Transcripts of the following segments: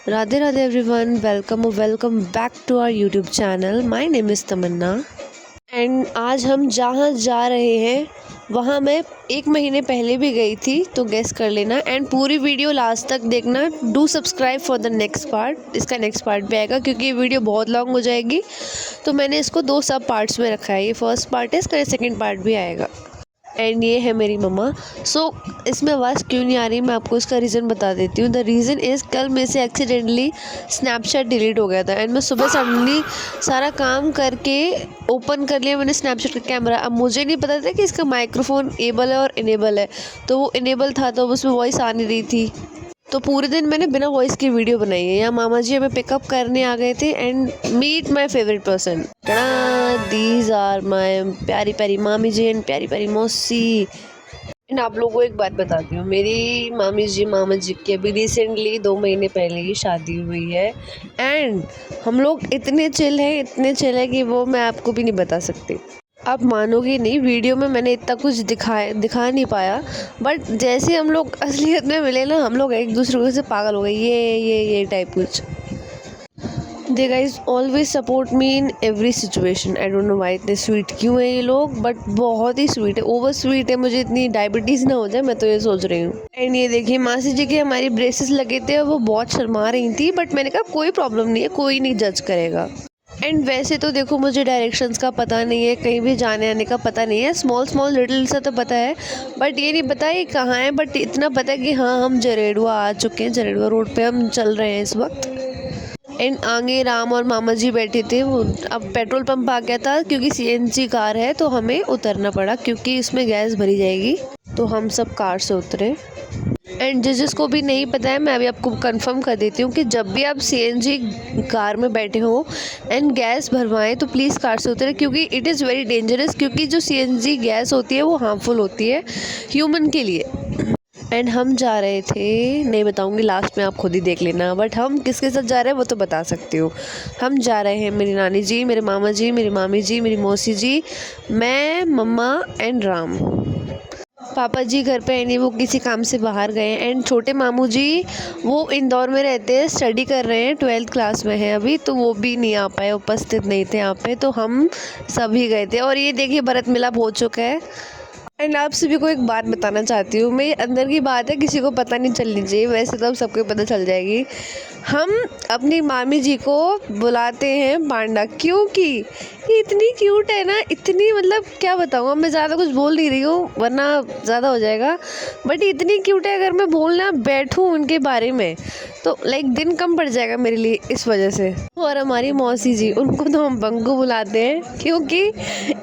Radhe Radhe everyone, welcome back to our YouTube channel. My name is Tamanna and आज हम जहाँ जा रहे हैं वहाँ मैं 1 महीने पहले भी गई थी, तो गेस कर लेना एंड पूरी वीडियो लास्ट तक देखना। Do subscribe for the next part. इसका नेक्स्ट पार्ट भी आएगा क्योंकि ये वीडियो बहुत लॉन्ग हो जाएगी, तो मैंने इसको 2 सब पार्ट्स में रखा है। ये फर्स्ट पार्ट है, इसका सेकेंड पार्ट भी आएगा। एंड ये है मेरी मम्मा। इसमें आवाज़ क्यों नहीं आ रही, मैं आपको इसका रीज़न बता देती हूँ। द रीज़न इज़ कल मेरे से एक्सीडेंटली स्नैपचैट डिलीट हो गया था एंड मैं सुबह सडनली सारा काम करके ओपन कर लिया मैंने स्नैपचैट का कैमरा। अब मुझे नहीं पता था कि इसका माइक्रोफोन एबल है और इनेबल है, तो वो इनेबल था तो उसमें वॉइस आ नहीं रही थी, तो पूरे दिन मैंने बिना वॉइस की वीडियो बनाई है। यहाँ मामा जी हमें पिकअप करने आ गए थे and meet my favourite person. These are my प्यारी प्यारी मामी जी एंड प्यारी प्यारी मौसी। एंड आप लोगों को एक बात बताती हूँ, मेरी मामी जी मामा जी की अभी रिसेंटली 2 महीने पहले ही शादी हुई है एंड हम लोग इतने चिल हैं कि वो मैं आपको भी नहीं बता सकती। आप मानोगे नहीं, वीडियो में मैंने इतना कुछ दिखा नहीं पाया, बट जैसे हम लोग असलियत में मिले ना, हम लोग एक दूसरे से पागल हो गए, ये टाइप कुछ। They guys always support me in every situation. I don't know why इतने स्वीट क्यों है ये लोग, बट बहुत ही स्वीट है, ओवर स्वीट है। मुझे इतनी डायबिटीज़ ना हो जाए, मैं तो ये सोच रही हूँ। एंड ये देखिए मासी जी के हमारी ब्रेसेस लगे थे, वो बहुत शर्मा रही थी, बट मैंने कहा कोई प्रॉब्लम नहीं है, कोई नहीं जज करेगा। एंड वैसे तो देखो मुझे डायरेक्शंस का पता नहीं है, कहीं भी जाने आने का पता नहीं है। स्मॉल लिटिल सा तो पता है, बट ये नहीं पता ये कहाँ है। बट इतना पता है कि हाँ, हम जरेडुआ आ चुके हैं, जरेडुआ रोड पे हम चल रहे हैं इस वक्त। एंड आगे राम और मामा जी बैठे थे। वो अब पेट्रोल पंप आ गया था, क्योंकि सीएनजी कार है तो हमें उतरना पड़ा, क्योंकि इसमें गैस भरी जाएगी, तो हम सब कार से उतरे। एंड जिसको भी नहीं पता है, मैं अभी आपको कंफर्म कर देती हूँ कि जब भी आप सीएनजी कार में बैठे हो एंड गैस भरवाएं तो प्लीज़ कार से उतरें, क्योंकि इट इज़ वेरी डेंजरस। क्योंकि जो सीएनजी गैस होती है वो हार्मफुल होती है ह्यूमन के लिए। एंड हम जा रहे थे, नहीं बताऊंगी, लास्ट में आप खुद ही देख लेना। बट हम किसके साथ जा रहे हैं वो तो बता सकती हूँ। हम जा रहे हैं मेरी नानी जी, मेरे मामा जी, मेरी मामी जी, मेरी मौसी जी, मैं, मम्मा एंड राम। पापा जी घर पे नहीं, वो किसी काम से बाहर गए। एंड छोटे मामू जी वो इंदौर में रहते हैं, स्टडी कर रहे हैं, 12th क्लास में हैं अभी, तो वो भी नहीं आ पाए, उपस्थित नहीं थे यहाँ पे, तो हम सभी गए थे। और ये देखिए भरत मिलाप हो चुका है। एंड आप सभी को एक बात बताना चाहती हूँ, मेरे अंदर की बात है, किसी को पता नहीं चलनी चाहिए, वैसे तो अब सबको पता चल जाएगी। हम अपनी मामी जी को बुलाते हैं पांडा, क्योंकि ये इतनी क्यूट है ना, इतनी, मतलब क्या बताऊँ। मैं ज़्यादा कुछ बोल नहीं रही हूँ वरना ज़्यादा हो जाएगा, बट इतनी क्यूट है, अगर मैं बोलना बैठूँ उनके बारे में तो लाइक दिन कम पड़ जाएगा मेरे लिए इस वजह से। और हमारी मौसी जी, उनको तो हम बंकू बुलाते हैं, क्योंकि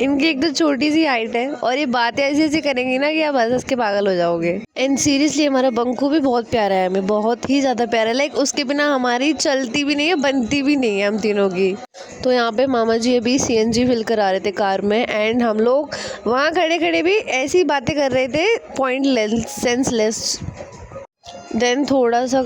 इनकी एक तो छोटी सी हाइट है और ये बातें ऐसी ऐसी करेंगी ना कि आप हंस के पागल हो जाओगे। एंड सीरियसली हमारा बंकू भी बहुत प्यारा है, हमें बहुत ही ज़्यादा प्यारा है। लाइक उसके बिना हमारी चलती भी नहीं है, बनती भी नहीं है हम तीनों की। तो यहाँ पे मामा जी अभी सीएनजी फिल करा रहे थे कार में, एंड हम लोग वहाँ खड़े खड़े भी ऐसी बातें कर रहे थे, पॉइंट सेंसलेस। देन थोड़ा सा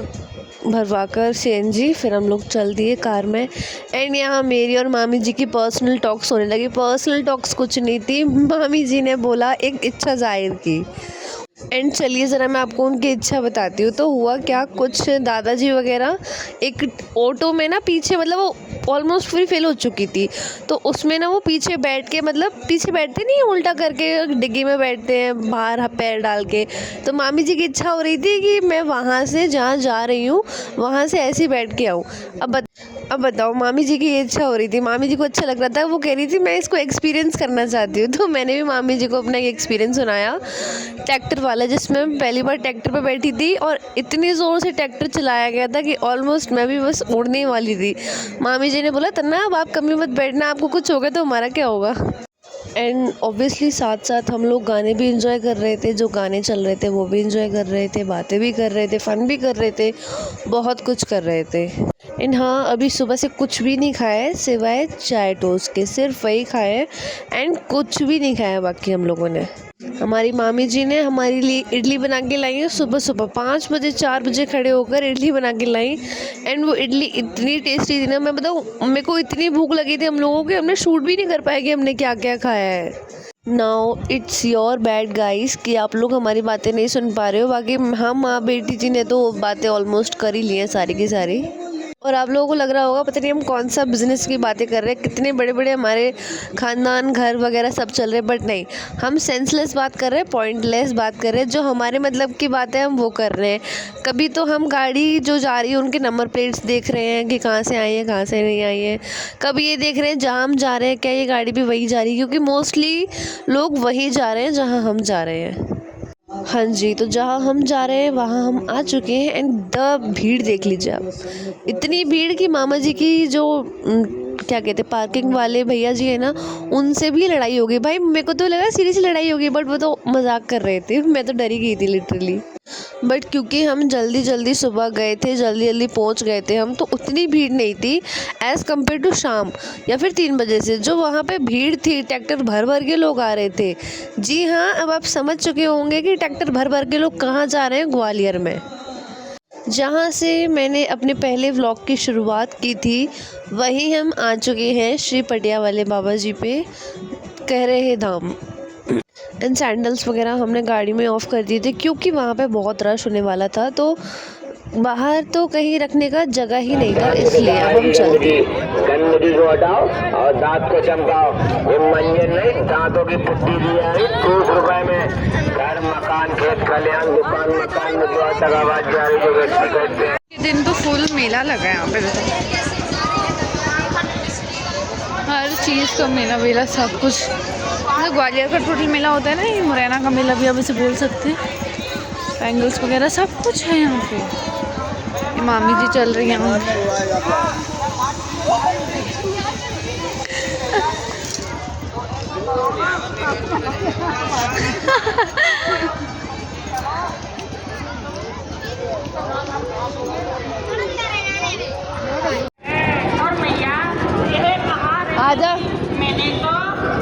भरवाकर सीएनजी फिर हम लोग चल दिए कार में। एंड यहाँ मेरी और मामी जी की पर्सनल टॉक्स होने लगी। पर्सनल टॉक्स कुछ नहीं थी, मामी जी ने बोला, एक इच्छा जाहिर की। एंड चलिए ज़रा मैं आपको उनकी इच्छा बताती हूँ। तो हुआ क्या, कुछ दादाजी वगैरह एक ऑटो में ना पीछे, मतलब वो ऑलमोस्ट पूरी फेल हो चुकी थी, तो उसमें ना वो पीछे बैठ के, मतलब पीछे बैठते नहीं, उल्टा करके डिग्गी में बैठते हैं बाहर पैर डाल के। तो मामी जी की इच्छा हो रही थी कि मैं वहाँ से जहाँ जा रही हूँ वहाँ से ऐसे ही बैठ के आऊँ। अब बताओ, मामी जी की ये इच्छा हो रही थी, मामी जी को अच्छा लग रहा था, वो कह रही थी मैं इसको एक्सपीरियंस करना चाहती हूँ। तो मैंने भी मामी जी को अपना एक एक्सपीरियंस सुनाया ट्रैक्टर वाला, जिसमें मैं पहली बार ट्रैक्टर पे बैठी थी और इतनी ज़ोर से ट्रैक्टर चलाया गया था कि ऑलमोस्ट मैं भी बस उड़ने वाली थी। मामी जी ने बोला, तन्ना अब आप कभी मत बैठना, आपको कुछ होगा तो हमारा क्या होगा। एंड ऑब्वियसली साथ साथ हम लोग गाने भी इंजॉय कर रहे थे, जो गाने चल रहे थे वो भी इंजॉय कर रहे थे, बातें भी कर रहे थे, फ़न भी कर रहे थे, बहुत कुछ कर रहे थे। एंड हाँ, अभी सुबह से कुछ भी नहीं खाया है सिवाय चाय टोस्ट के, सिर्फ वही खाया है एंड कुछ भी नहीं खाया बाकी हम लोगों ने। हमारी मामी जी ने हमारे लिए इडली बना के लाई है, सुबह सुबह 5 बजे 4 बजे खड़े होकर इडली बना के लाई। एंड वो इडली इतनी टेस्टी थी ना, मैं बताऊँ, मेरे को इतनी भूख लगी थी हम लोगों की, हमने शूट भी नहीं कर पाया कि हमने क्या क्या खाया है। Now it's your bad guys कि आप लोग हमारी बातें नहीं सुन पा रहे हो। बाकी हम माँ बेटी जी ने तो बातें ऑलमोस्ट कर ही ली हैं सारी की सारी। और आप लोगों को लग रहा होगा पता नहीं हम कौन सा बिजनेस की बातें कर रहे हैं, कितने बड़े बड़े हमारे खानदान घर वगैरह सब चल रहे हैं, बट नहीं, हम सेंसलेस बात कर रहे हैं, पॉइंटलेस बात कर रहे हैं। जो हमारे मतलब की बातें हम वो कर रहे हैं। कभी तो हम गाड़ी जो जा रही है उनके नंबर प्लेट्स देख रहे हैं कि कहाँ से आई है कहाँ से नहीं आई है। कभी ये देख रहे हैं जहाँ हम जा रहे हैं क्या ये गाड़ी भी वही जा रही है, क्योंकि मोस्टली लोग वही जा रहे हैं जहाँ हम जा रहे हैं। हाँ जी, तो जहाँ हम जा रहे हैं वहाँ हम आ चुके हैं एंड द भीड़ देख लीजिए आप। इतनी भीड़ कि मामा जी की जो क्या कहते हैं पार्किंग वाले भैया जी है ना, उनसे भी लड़ाई हो गई। भाई मेरे को तो लगा सीरियसली लड़ाई हो गई, बट वो तो मजाक कर रहे थे, मैं तो डरी गई थी लिटरली। बट क्योंकि हम जल्दी जल्दी सुबह गए थे, जल्दी जल्दी पहुंच गए थे हम, तो उतनी भीड़ नहीं थी एज़ कम्पेयर टू शाम या फिर 3 बजे से जो वहाँ पे भीड़ थी। ट्रैक्टर भर भर के लोग आ रहे थे। जी हाँ, अब आप समझ चुके होंगे कि ट्रैक्टर भर भर के लोग कहाँ जा रहे हैं, ग्वालियर में। जहाँ से मैंने अपने पहले व्लॉग की शुरुआत की थी वहीं हम आ चुके हैं श्री पटिया वाले बाबा जी पे, कह रहे हैं धाम। एंड सैंडल्स वगैरह हमने गाड़ी में ऑफ़ कर दिए थे क्योंकि वहाँ पे बहुत रश होने वाला था, तो बाहर तो कहीं रखने का जगह ही नहीं था, इसलिए अब हम चलते हैं। गंदगी को हटाओ और दांत को चमकाओ। ये मंजन नहीं, दांतों की पुट्टी दी है 30 रुपए में। घर मकान खेत खलिहान दुकान मकान में जो तक आवाज जा रही है व्यक्ति कहते हैं। दिन तो फुल मेला लगा है यहाँ पे, हर चीज़ का मेला वेला सब कुछ। तो ग्वालियर का टोटल मेला होता है ना, ये मुरैना का मेला भी अब इसे बोल सकते हैं। बैंगल्स वगैरह सब कुछ है यहाँ पे। ये मामी जी चल रही हैं आजा। मैंने तो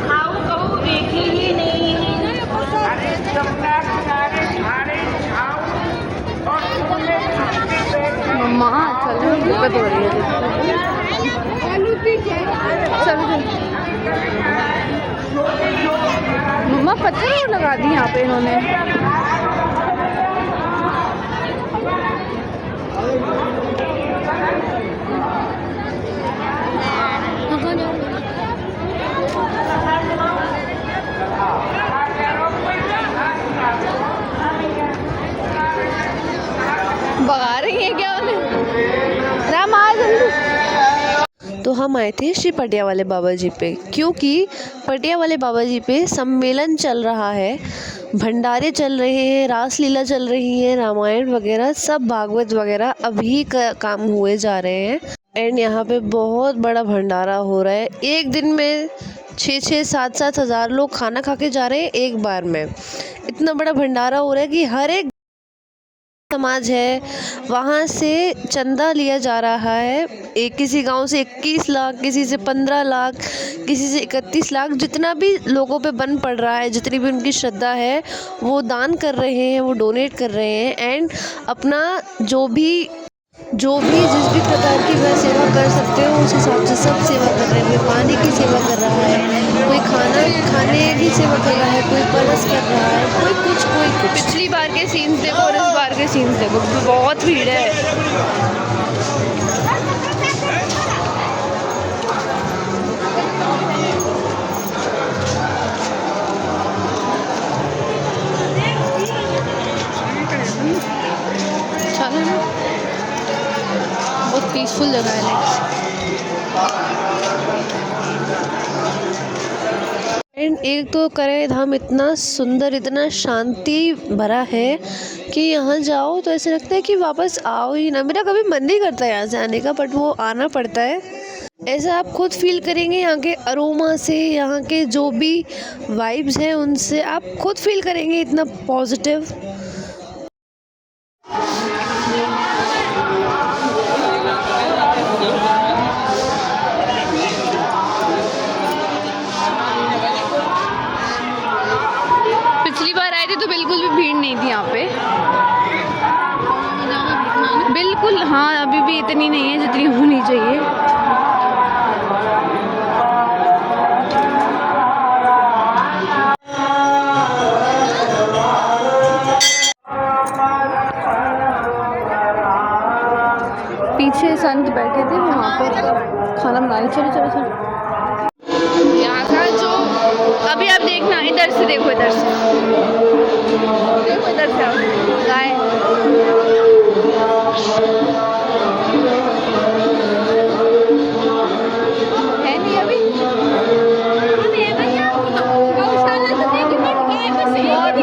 खाऊ कहू देखी ही नहीं। मम्मा चलो, दिक्कत हो रही है। चलो मम्मा पत्थर लगा दी यहाँ पे इन्होंने। भगा रही है क्या उन्हें? राम आ जल्दी। तो हम आए थे श्री पटिया वाले बाबा जी पे, क्योंकि पटिया वाले बाबा जी पे सम्मेलन चल रहा है, भंडारे चल रहे हैं, रासलीला चल रही है, रामायण वगैरह सब भागवत वगैरह अभी काम हुए जा रहे हैं। एंड यहाँ पे बहुत बड़ा भंडारा हो रहा है। एक दिन में 6-6, 7-7 हज़ार लोग खाना खा के जा रहे हैं एक बार में। इतना बड़ा भंडारा हो रहा है कि हर एक समाज है वहाँ से चंदा लिया जा रहा है। एक किसी गांव से 21 लाख, किसी से 15 लाख, किसी से 31 लाख, जितना भी लोगों पे बन पड़ रहा है, जितनी भी उनकी श्रद्धा है वो दान कर रहे हैं, वो डोनेट कर रहे हैं। एंड अपना जो भी जिस भी प्रकार की वह सेवा कर सकते हो उस हिसाब से सब सेवा कर रहे हैं। कोई पानी की सेवा कर रहा है, कोई खाने की सेवा कर रहा है, कोई बरस कर रहा है, कोई कुछ कोई कुछ। पिछली बार के सीन्स देखो और इस बार के सीन्स देखो, बहुत भीड़ है। चलो ना, बहुत पीसफुल जगह है। एंड एक तो करे धाम इतना सुंदर, इतना शांति भरा है कि यहाँ जाओ तो ऐसे लगता है कि वापस आओ ही ना। मेरा कभी मन नहीं करता यहाँ से आने का, बट वो आना पड़ता है। ऐसा आप खुद फील करेंगे यहाँ के अरोमा से, यहाँ के जो भी वाइब्स हैं उनसे आप खुद फील करेंगे इतना पॉजिटिव। पिछली बार आए थे तो बिल्कुल भी भीड़ नहीं थी यहाँ पे, बिल्कुल। हाँ, अभी भी इतनी नहीं है जितनी होनी चाहिए। चलो चलो चलो। यहाँ का जो अभी आप देखना, इधर से देखो, इधर से देखो, इधर से आओ। गाय है नहीं अभी,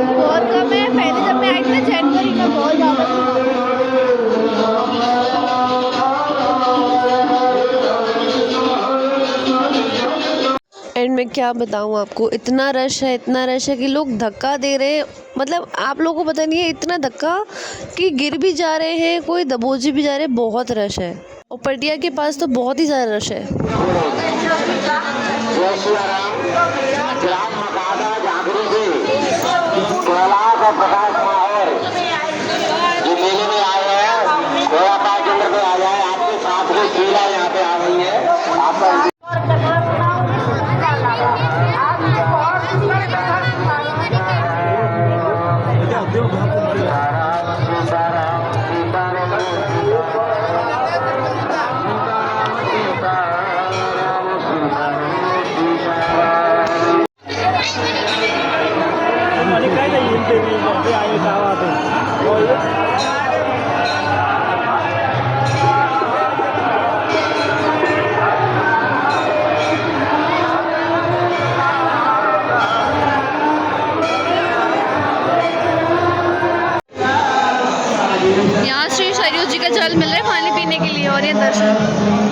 बहुत कम है। पहले जब मैं आई थी ना जनवरी में, बहुत ज़्यादा एंड मैं क्या बताऊँ आपको, इतना रश है कि लोग धक्का दे रहे हैं। मतलब आप लोगों को पता नहीं है, इतना धक्का कि गिर भी जा रहे हैं, कोई दबोचे भी जा रहे हैं। बहुत रश है और पटिया के पास तो बहुत ही ज़्यादा रश है। प्रकाश माहौर जो मेले में आए हैं, थोड़ा सा केंद्र पे आ जाए। आपके साथ में चीला यहाँ पे आ गई है। आपका यहाँ श्री सरयू जी का जल मिल रहा है पानी पीने के लिए, और ये दर्शन